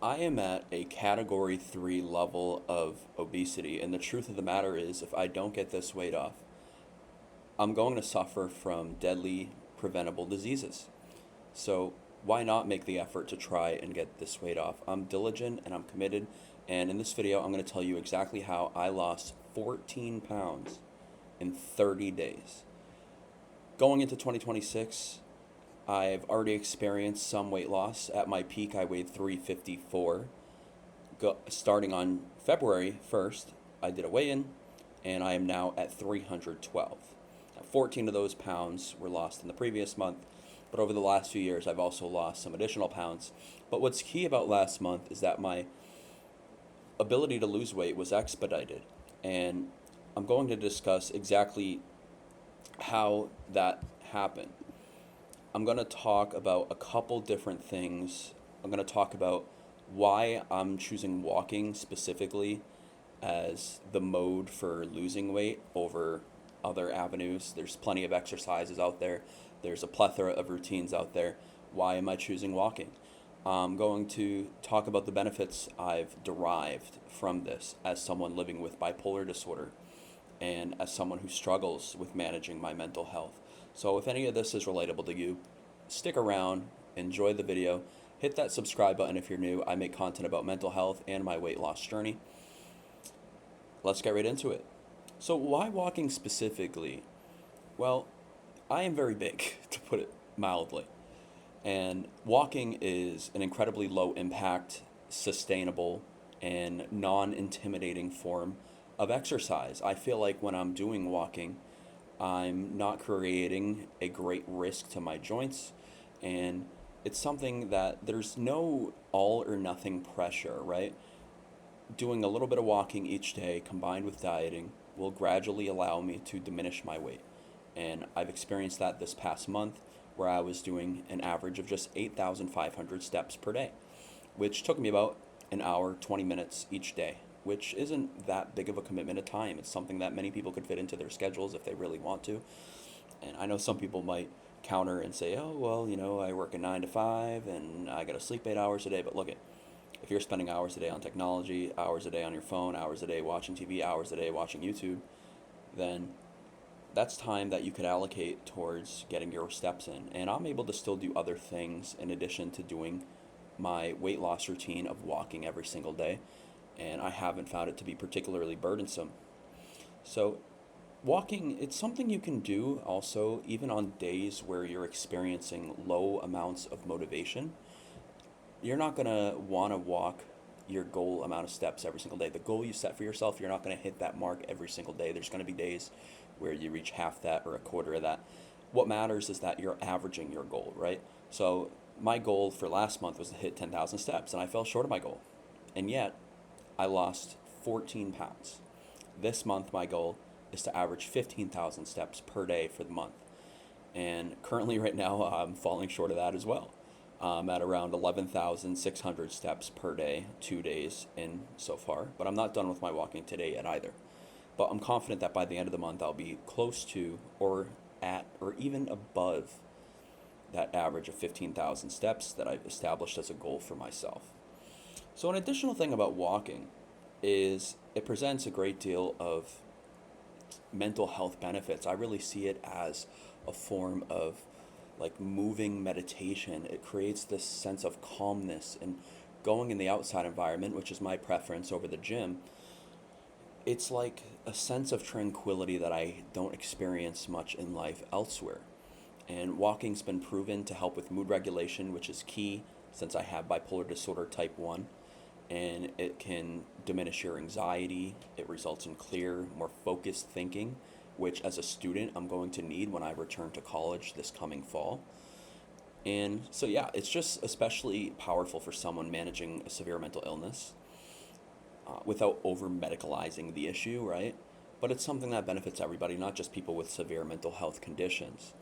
I am at a category 3 level of obesity, and the truth of the matter is, if I don't get this weight off, I'm going to suffer from deadly preventable diseases. So, why not make the effort to try and get this weight off? I'm diligent and I'm committed, and in this video, I'm going to tell you exactly how I lost 14 pounds in 30 days. Going into 2026, I've already experienced some weight loss. At my peak, I weighed 354. Starting on February 1st, I did a weigh-in, and I am now at 312. Now, 14 of those pounds were lost in the previous month, but over the last few years, I've also lost some additional pounds. But what's key about last month is that my ability to lose weight was expedited, and I'm going to discuss exactly how that happened. I'm going to talk about a couple different things. I'm going to talk about why I'm choosing walking specifically as the mode for losing weight over other avenues. There's plenty of exercises out there, there's a plethora of routines out there. Why am I choosing walking? I'm going to talk about the benefits I've derived from this as someone living with bipolar disorder and as someone who struggles with managing my mental health. So if any of this is relatable to you, stick around, enjoy the video, hit that subscribe button if you're new. I make content about mental health and my weight loss journey. Let's get right into it. So why walking specifically? Well, I am very big, to put it mildly. And walking is an incredibly low impact, sustainable, and non intimidating form of exercise. I feel like when I'm doing walking, I'm not creating a great risk to my joints, and it's something that there's no all or nothing pressure, right? Doing a little bit of walking each day combined with dieting will gradually allow me to diminish my weight. And I've experienced that this past month where I was doing an average of just 8,500 steps per day, which took me about an hour, 20 minutes each day, which isn't that big of a commitment of time. It's something that many people could fit into their schedules if they really want to. And I know some people might counter and say, oh, well, I work a 9 to 5 and I got to sleep 8 hours a day. But look it, if you're spending hours a day on technology, hours a day on your phone, hours a day watching TV, hours a day watching YouTube, then that's time that you could allocate towards getting your steps in. And I'm able to still do other things in addition to doing my weight loss routine of walking every single day. And I haven't found it to be particularly burdensome. So walking, it's something you can do also even on days where you're experiencing low amounts of motivation. You're not going to want to walk your goal amount of steps every single day. The goal you set for yourself, you're not going to hit that mark every single day. There's going to be days where you reach half that or a quarter of that. What matters is that you're averaging your goal, right? So my goal for last month was to hit 10,000 steps, and I fell short of my goal. And yet, I lost 14 pounds. This month, my goal is to average 15,000 steps per day for the month. And currently, right now, I'm falling short of that as well. I'm at around 11,600 steps per day, 2 days in so far. But I'm not done with my walking today yet either. But I'm confident that by the end of the month, I'll be close to or at or even above that average of 15,000 steps that I've established as a goal for myself. So an additional thing about walking is it presents a great deal of mental health benefits. I really see it as a form of like moving meditation. It creates this sense of calmness, and going in the outside environment, which is my preference over the gym, it's like a sense of tranquility that I don't experience much in life elsewhere. And walking's been proven to help with mood regulation, which is key since I have bipolar disorder type 1. And it can diminish your anxiety. It results in clear, more focused thinking, which as a student I'm going to need when I return to college this coming fall. And so, yeah, it's just especially powerful for someone managing a severe mental illness without over medicalizing the issue, right? But it's something that benefits everybody, not just people with severe mental health conditions.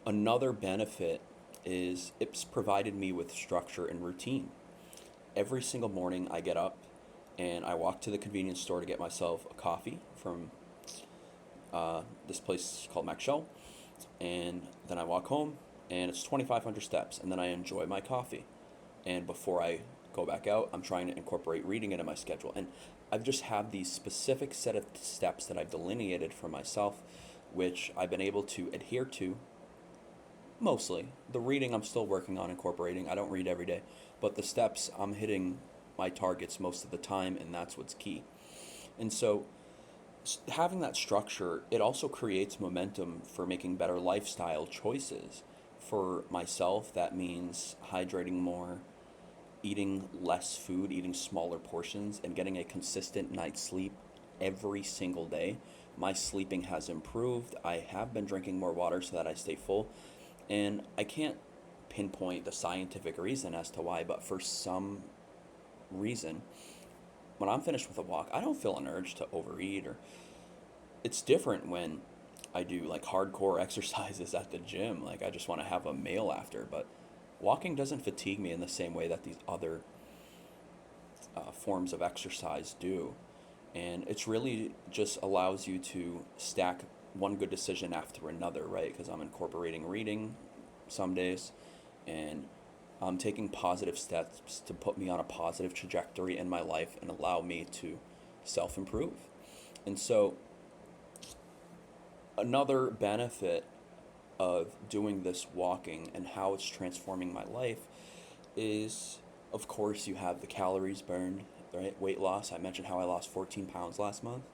Another benefit is it's provided me with structure and routine. Every single morning I get up and I walk to the convenience store to get myself a coffee from this place called Mac Shell, and then I walk home and it's 2,500 steps, and then I enjoy my coffee. And before I go back out. I'm trying to incorporate reading into my schedule. And I've just have these specific set of steps that I've delineated for myself, which I've been able to adhere to mostly. The reading I'm still working on incorporating. I don't read every day, but the steps, I'm hitting my targets most of the time, and that's what's key. And so having that structure, it also creates momentum for making better lifestyle choices. For myself, that means hydrating more, eating less food, eating smaller portions, and getting a consistent night's sleep every single day. My sleeping has improved. I have been drinking more water so that I stay full. And I can't pinpoint the scientific reason as to why, but for some reason, when I'm finished with a walk, I don't feel an urge to overeat, or it's different when I do like hardcore exercises at the gym. Like I just want to have a meal after, but walking doesn't fatigue me in the same way that these other forms of exercise do. And it's really just allows you to stack one good decision after another, right? Because I'm incorporating reading some days, and I'm taking positive steps to put me on a positive trajectory in my life and allow me to self improve. And so, another benefit of doing this walking and how it's transforming my life is, of course, you have the calories burned, right? Weight loss. I mentioned how I lost 14 pounds last month.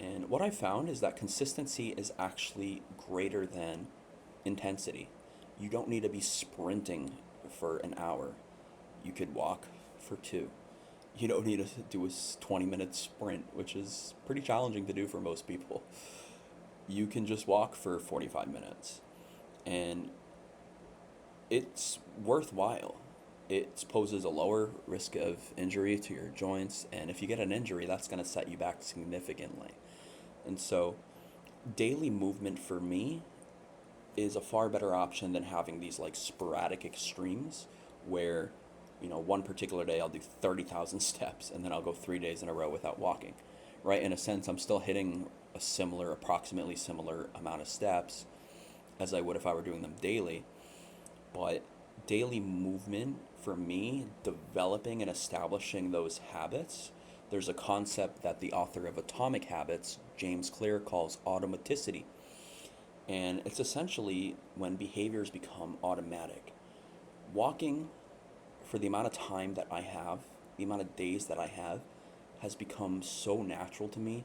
And what I found is that consistency is actually greater than intensity. You don't need to be sprinting for an hour. You could walk for two. You don't need to do a 20-minute sprint, which is pretty challenging to do for most people. You can just walk for 45 minutes. And it's worthwhile. It poses a lower risk of injury to your joints, and if you get an injury, that's going to set you back significantly. And so, daily movement for me is a far better option than having these like sporadic extremes where, one particular day I'll do 30,000 steps and then I'll go 3 days in a row without walking, right? In a sense, I'm still hitting approximately similar amount of steps as I would if I were doing them daily. But daily movement for me, developing and establishing those habits, there's a concept that the author of Atomic Habits, James Clear, calls automaticity. And it's essentially when behaviors become automatic. Walking, for the amount of time that I have, the amount of days that I have, has become so natural to me.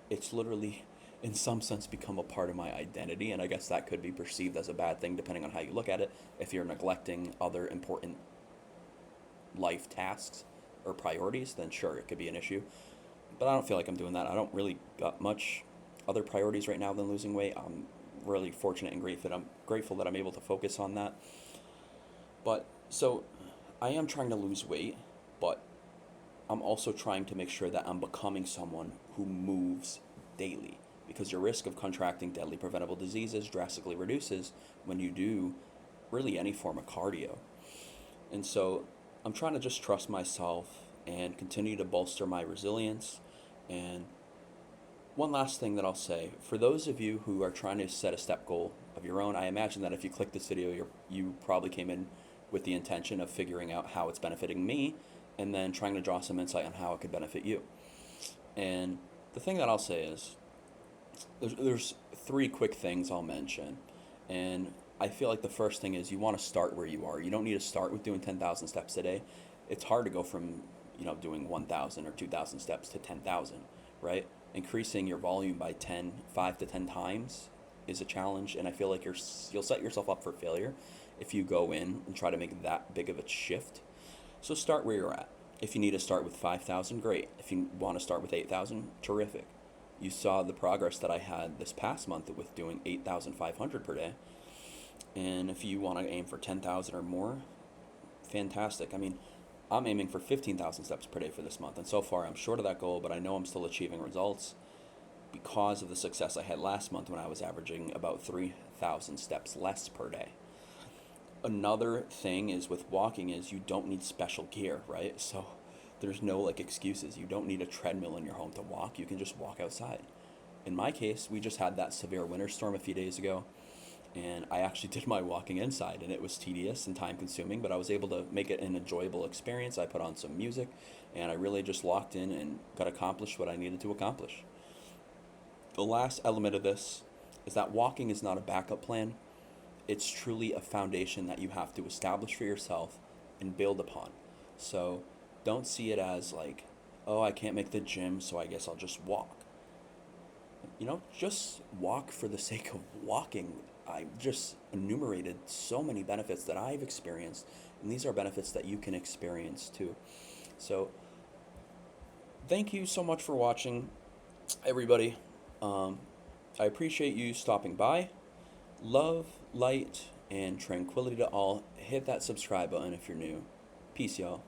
It's literally, in some sense, become a part of my identity. And I guess that could be perceived as a bad thing depending on how you look at it. If you're neglecting other important life tasks or priorities, then sure, it could be an issue. But I don't feel like I'm doing that. I don't really got much other priorities right now than losing weight. I'm really fortunate and grateful that I'm able to focus on that. But so I am trying to lose weight, but I'm also trying to make sure that I'm becoming someone who moves daily, because your risk of contracting deadly preventable diseases drastically reduces when you do really any form of cardio. And so I'm trying to just trust myself and continue to bolster my resilience. And one last thing that I'll say, for those of you who are trying to set a step goal of your own, I imagine that if you click this video, you probably came in with the intention of figuring out how it's benefiting me and then trying to draw some insight on how it could benefit you. And the thing that I'll say is, there's three quick things I'll mention. And I feel like the first thing is you want to start where you are. You don't need to start with doing 10,000 steps a day. It's hard to go from, doing 1,000 or 2,000 steps to 10,000, right? Increasing your volume by 5 to 10 times is a challenge, and I feel like you'll set yourself up for failure if you go in and try to make that big of a shift. So start where you're at. If you need to start with 5,000, great. If you want to start with 8,000, terrific. You saw the progress that I had this past month with doing 8,500 per day. And if you want to aim for 10,000 or more, fantastic. I mean, I'm aiming for 15,000 steps per day for this month, and so far I'm short of that goal, but I know I'm still achieving results because of the success I had last month when I was averaging about 3,000 steps less per day. Another thing is with walking is you don't need special gear, right? So there's no excuses. You don't need a treadmill in your home to walk. You can just walk outside. In my case, we just had that severe winter storm a few days ago, And I actually did my walking inside, and it was tedious and time consuming, but I was able to make it an enjoyable experience. I put on some music, and I really just locked in and got accomplished what I needed to accomplish. The last element of this is that walking is not a backup plan. It's truly a foundation that you have to establish for yourself and build upon. So don't see it as like, oh, I can't make the gym, so I guess I'll just walk. Just walk for the sake of walking. I just enumerated so many benefits that I've experienced, and these are benefits that you can experience too. So, thank you so much for watching, everybody. Um, I appreciate you stopping by. Love, light, and tranquility to all. Hit that subscribe button if you're new. Peace, y'all.